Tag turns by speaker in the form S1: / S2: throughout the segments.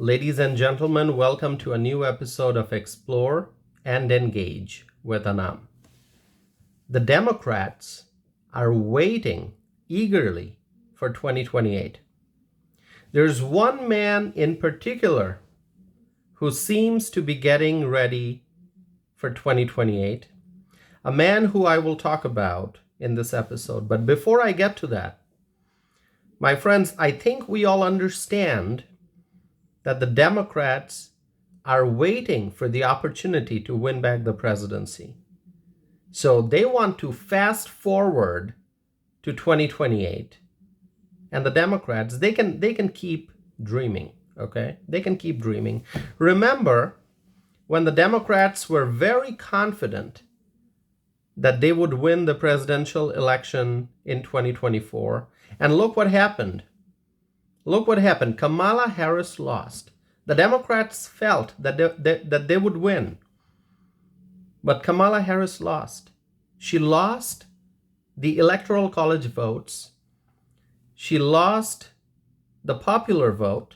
S1: Ladies and gentlemen, welcome to a new episode of Explore and Engage with Anam. The Democrats are waiting eagerly for 2028. There's one man in particular who seems to be getting ready for 2028, a man who I will talk about in this episode. But before I get to that, my friends, I think we all understand that the Democrats are waiting for the opportunity to win back the presidency. So they want to fast forward to 2028. And the Democrats, they can keep dreaming, okay? They can keep dreaming. Remember when the Democrats were very confident that they would win the presidential election in 2024, and look what happened. Look what happened. Kamala Harris lost. The Democrats felt that they would win. But Kamala Harris lost. She lost the Electoral College votes. She lost the popular vote.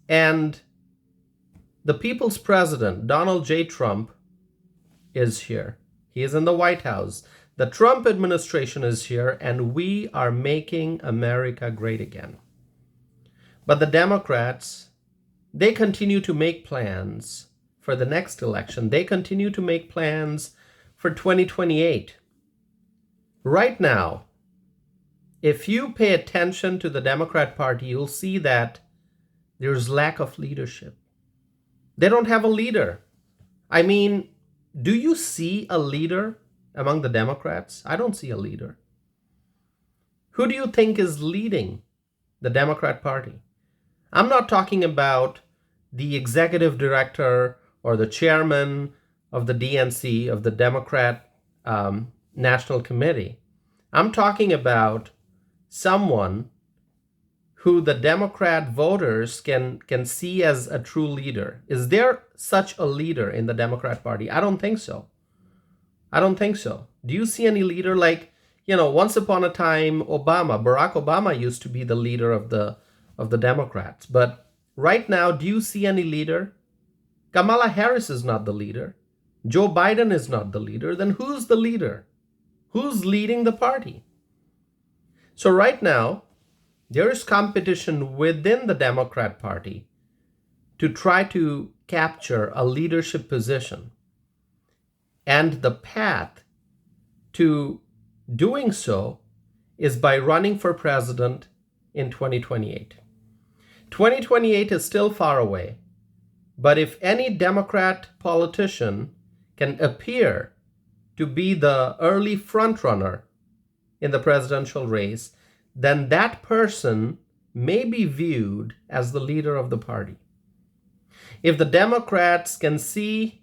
S1: And the people's president, Donald J. Trump, is here. He is in the White House. The Trump administration is here, and we are making America great again. But the Democrats, they continue to make plans for the next election. They continue to make plans for 2028. Right now, if you pay attention to the Democrat Party, you'll see that there's lack of leadership. They don't have a leader. I mean, do you see a leader among the Democrats? I don't see a leader. Who do you think is leading the Democrat Party? I'm not talking about the executive director or the chairman of the DNC, of the Democrat National Committee. I'm talking about someone who the Democrat voters can see as a true leader. Is there such a leader in the Democrat Party? I don't think so. I don't think so. Do you see any leader like, once upon a time, Barack Obama used to be the leader of the Democrats. But right now, do you see any leader? Kamala Harris is not the leader. Joe Biden is not the leader. Then who's the leader? Who's leading the party? So right now, there is competition within the Democrat Party to try to capture a leadership position. And the path to doing so is by running for president in 2028. 2028 is still far away, but if any Democrat politician can appear to be the early frontrunner in the presidential race, then that person may be viewed as the leader of the party. If the Democrats can see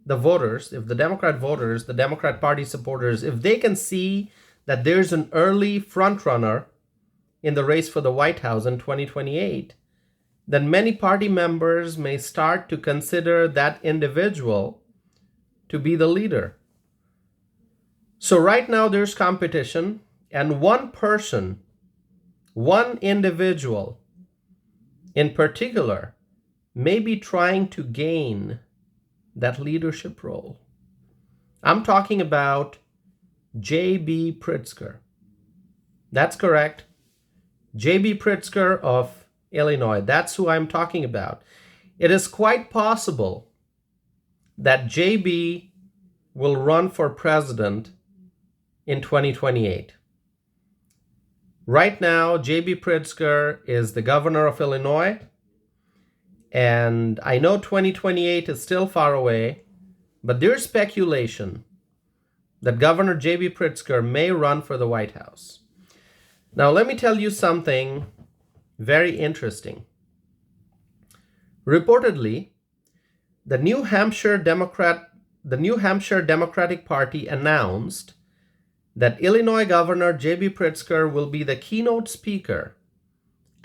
S1: the voters, if the Democrat voters, the Democrat Party supporters, if they can see that there's an early frontrunner in the race for the White House in 2028, then many party members may start to consider that individual to be the leader. So right now there's competition, and one person, one individual in particular, may be trying to gain that leadership role. I'm talking about J.B. Pritzker. That's correct. J.B. Pritzker of Illinois. That's who I'm talking about. It is quite possible that J.B. will run for president in 2028. Right now, J.B. Pritzker is the governor of Illinois, and I know 2028 is still far away, but there's speculation that Governor J.B. Pritzker may run for the White House. Now, let me tell you something very interesting. Reportedly, the New Hampshire Democratic Party announced that Illinois Governor J.B. Pritzker will be the keynote speaker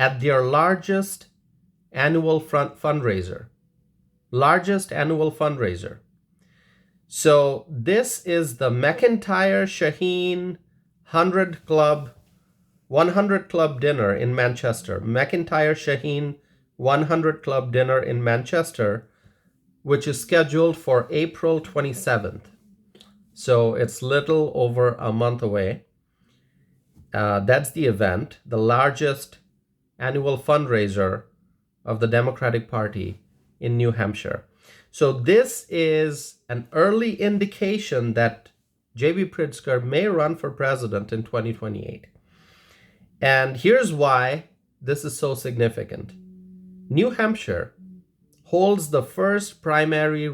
S1: at their largest annual fundraiser. So this is the McIntyre Shaheen 100 Club dinner in Manchester. McIntyre Shaheen 100 Club dinner in Manchester, which is scheduled for April 27th. So it's little over a month away. That's the event, the largest annual fundraiser of the Democratic Party in New Hampshire. So this is an early indication that J.B. Pritzker may run for president in 2028. And here's why this is so significant. New Hampshire holds the first primary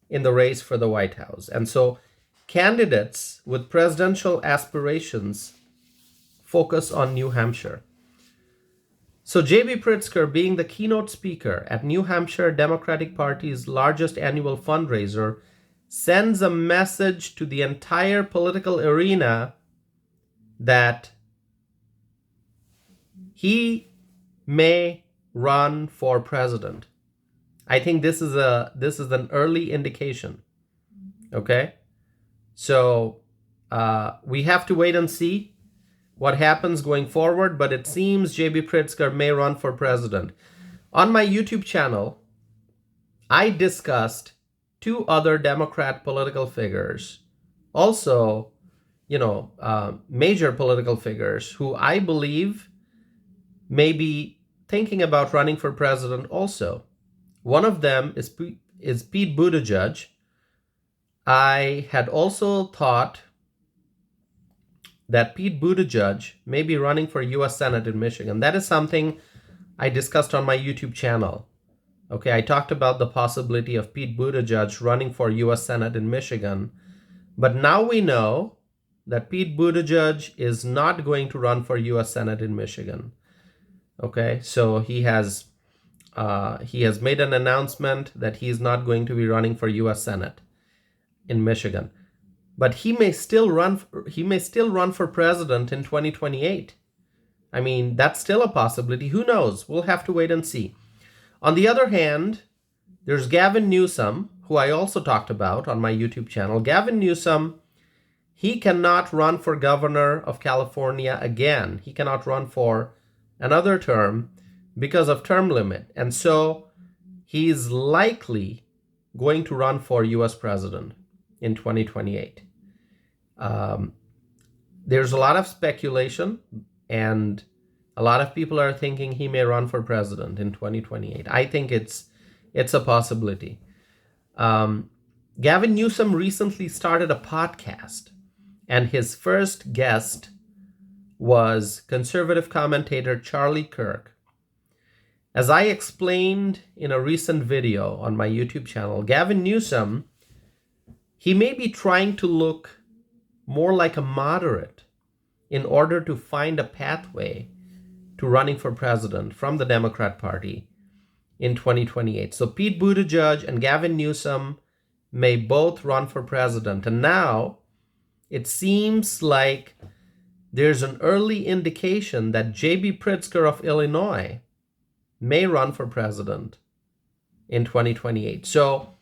S1: in the race for the White House. And so candidates with presidential aspirations focus on New Hampshire. So J.B. Pritzker, being the keynote speaker at New Hampshire Democratic Party's largest annual fundraiser, sends a message to the entire political arena that he may run for president. I think this is an early indication. Okay? So we have to wait and see what happens going forward, but it seems J.B. Pritzker may run for president. On my YouTube channel, I discussed two other Democrat political figures, also, major political figures who I believe may be thinking about running for president also. One of them is Pete Buttigieg. I had also thought that Pete Buttigieg may be running for U.S. Senate in Michigan. That is something I discussed on my YouTube channel. Okay, I talked about the possibility of Pete Buttigieg running for U.S. Senate in Michigan. But now we know that Pete Buttigieg is not going to run for U.S. Senate in Michigan. Okay, so he has made an announcement that he is not going to be running for U.S. Senate in Michigan. But he may still run for president in 2028. I mean, that's still a possibility. Who knows? We'll have to wait and see. On the other hand, there's Gavin Newsom, who I also talked about on my YouTube channel. Gavin Newsom, he cannot run for governor of California again. He cannot run for another term because of term limit. And so he's likely going to run for U.S. president in 2028. There's a lot of speculation, and a lot of people are thinking he may run for president in 2028. I think it's a possibility. Gavin Newsom recently started a podcast, and his first guest was conservative commentator Charlie Kirk. As I explained in a recent video on my YouTube channel, Gavin Newsom, he may be trying to look more like a moderate in order to find a pathway to running for president from the Democrat Party in 2028. So Pete Buttigieg and Gavin Newsom may both run for president. And now it seems like there's an early indication that J.B. Pritzker of Illinois may run for president in 2028. So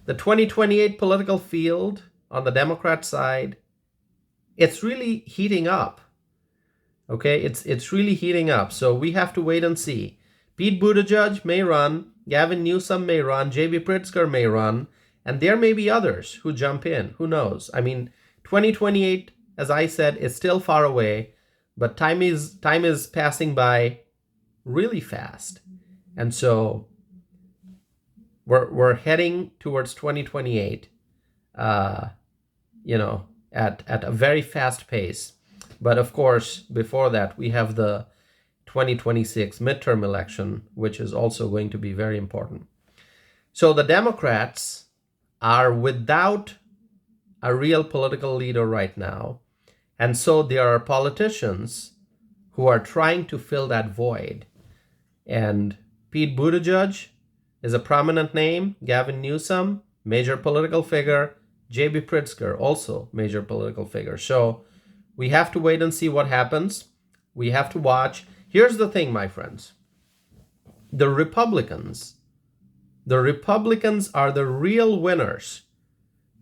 S1: the 2028 political field on the Democrat side, it's really heating up. Okay, it's really heating up. So we have to wait and see. Pete Buttigieg may run, Gavin Newsom may run, J.B. Pritzker may run, and there may be others who jump in. Who knows? I mean, 2028, as I said, is still far away, but time is passing by really fast. And so we're heading towards 2028, at a very fast pace. But of course, before that, we have the 2026 midterm election, which is also going to be very important. So the Democrats are without a real political leader right now. And so there are politicians who are trying to fill that void. And Pete Buttigieg is a prominent name. Gavin Newsom, major political figure. J.B. Pritzker, also major political figure. So we have to wait and see what happens. We have to watch. Here's the thing, my friends. The Republicans are the real winners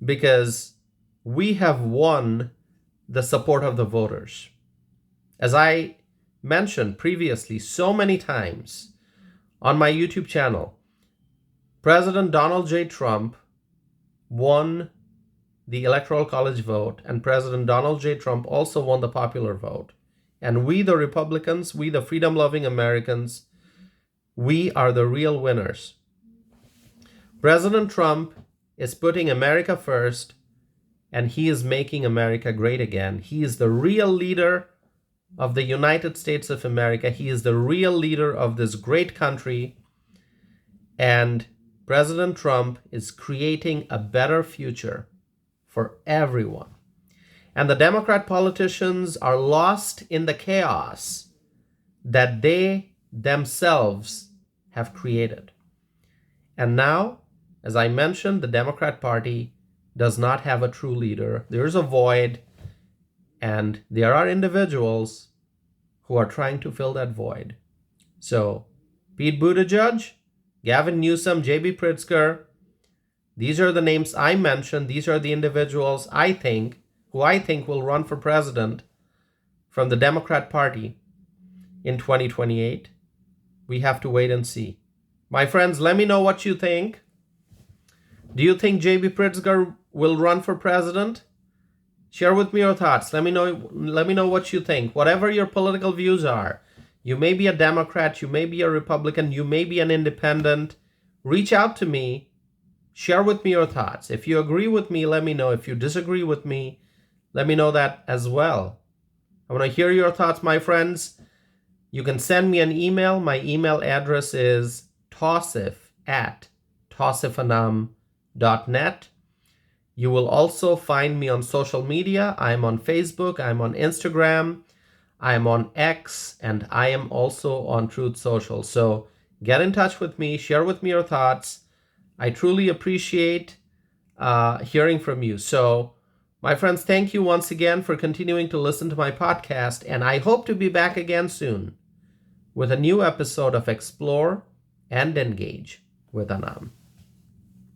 S1: because we have won the support of the voters. As I mentioned previously so many times on my YouTube channel, President Donald J. Trump won the Electoral College vote, and President Donald J. Trump also won the popular vote. And we, the Republicans, we, the freedom-loving Americans, we are the real winners. President Trump is putting America first, and he is making America great again. He is the real leader of the United States of America. He is the real leader of this great country. And President Trump is creating a better future for everyone. And the Democrat politicians are lost in the chaos that they themselves have created. And now, as I mentioned, the Democrat Party does not have a true leader. There's a void, and there are individuals who are trying to fill that void. So, Pete Buttigieg, Gavin Newsom, J.B. Pritzker, these are the names I mentioned. These are the individuals who I think will run for president from the Democrat Party in 2028. We have to wait and see. My friends, let me know what you think. Do you think J.B. Pritzker will run for president? Share with me your thoughts. Let me know what you think. Whatever your political views are. You may be a Democrat, you may be a Republican, you may be an independent. Reach out to me. Share with me your thoughts. If you agree with me, let me know. If you disagree with me, let me know that as well. I want to hear your thoughts, my friends. You can send me an email. My email address is tausif@tausifanam.net. You will also find me on social media. I'm on Facebook, I'm on Instagram, I'm on X, and I am also on Truth Social. So get in touch with me, share with me your thoughts. I truly appreciate hearing from you. So, my friends, thank you once again for continuing to listen to my podcast, and I hope to be back again soon with a new episode of Explore and Engage with Anam.